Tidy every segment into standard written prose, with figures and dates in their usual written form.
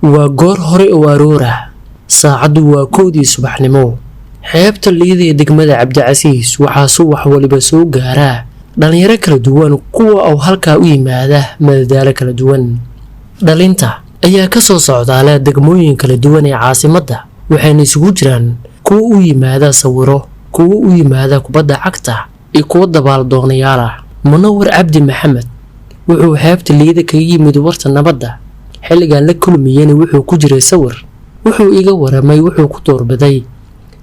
waa goor hore oo aroor ah saacaddu waa 1:00 subaxnimo xeebta liida ee degmada Cabdicasiis waxaa subax waliba soo gaaraa dhalinyaro kala duwan kuwa oo halkaa u yimaada madadaalo kala duwan dhalinta ayaa ka soo socdaala degmooyin kala duwan ee caasimadda waxayna isugu jiraan kuwa u yimaada sawiro kuwa u yimaada kubadda cagta iyo kuwa dabaal doonayaal ah Munawar Cabdi Maxamed wuxuu xeebta liida kaga yimid warta nabadda xilligan la kulmiyeen wuxuu ku jiray sawir wuxuu iga waramay wuxuu ku doorbiday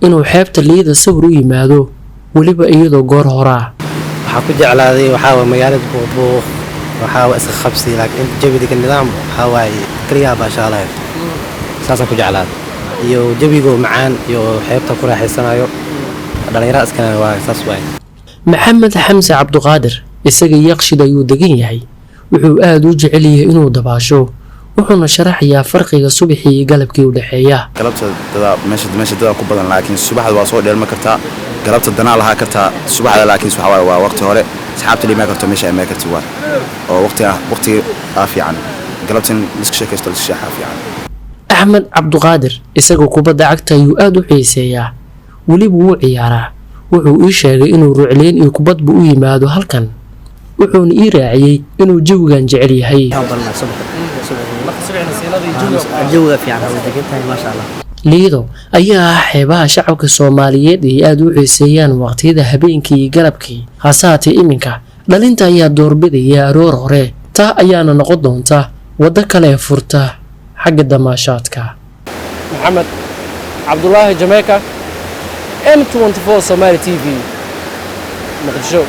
inuu xeebta liida sawir u yimaado waliba iyadoo goor hore ah waxaa ku jeclaaday waxaa magaalada buuq waxaa iska qabsi laakiin jawiga nidaam waxaa kaliya baashaalay saasa ku jeclaaday iyo jawiga macaan iyo xeebta ku raaxaysanayo dhalinyarada iska waa saas waay Maxamed Xamse Cabduqaadir isaga yaqshid ayuu degan yahay wuxuu aad u jecel yahay inuu dabaasho wuxuuna sharaxayaa farqiga subaxii iyo galabkii u dhaxeeya galabta meesha dad ku badan laakiin subaxda waa soo dheelma kartaa galabta danaa laha kartaa subaxda laakiin waa waqti hore asxaabta liima karto meesha ay karto waa oo waqti fiican galabtan iska sheekaysto iska shaaxa fiican Axmed Cabduqaadir isaga kubadda cagta ayuu aad u xiiseeyaa waliba wuu ciyaaraa wuxuu ii sheegay inuu ruucleen iyo kubadba u yimaado halkan wuxuuna ii raaciyay inuu jawigan jecel yahay liido ayaa ah xeebaha shacabka Soomaaliyeed ee aad u xiiseeyaan waqtiyada habeenkii iyo galabkii hasaatee iminka dhalinta ayaa doorbidaya aroor hore taa ayaana noqon doonta waddo kale furta xagga damaashaadka Maxamed Cabdullaahi Jamaica N24 Somali TV Muqdisho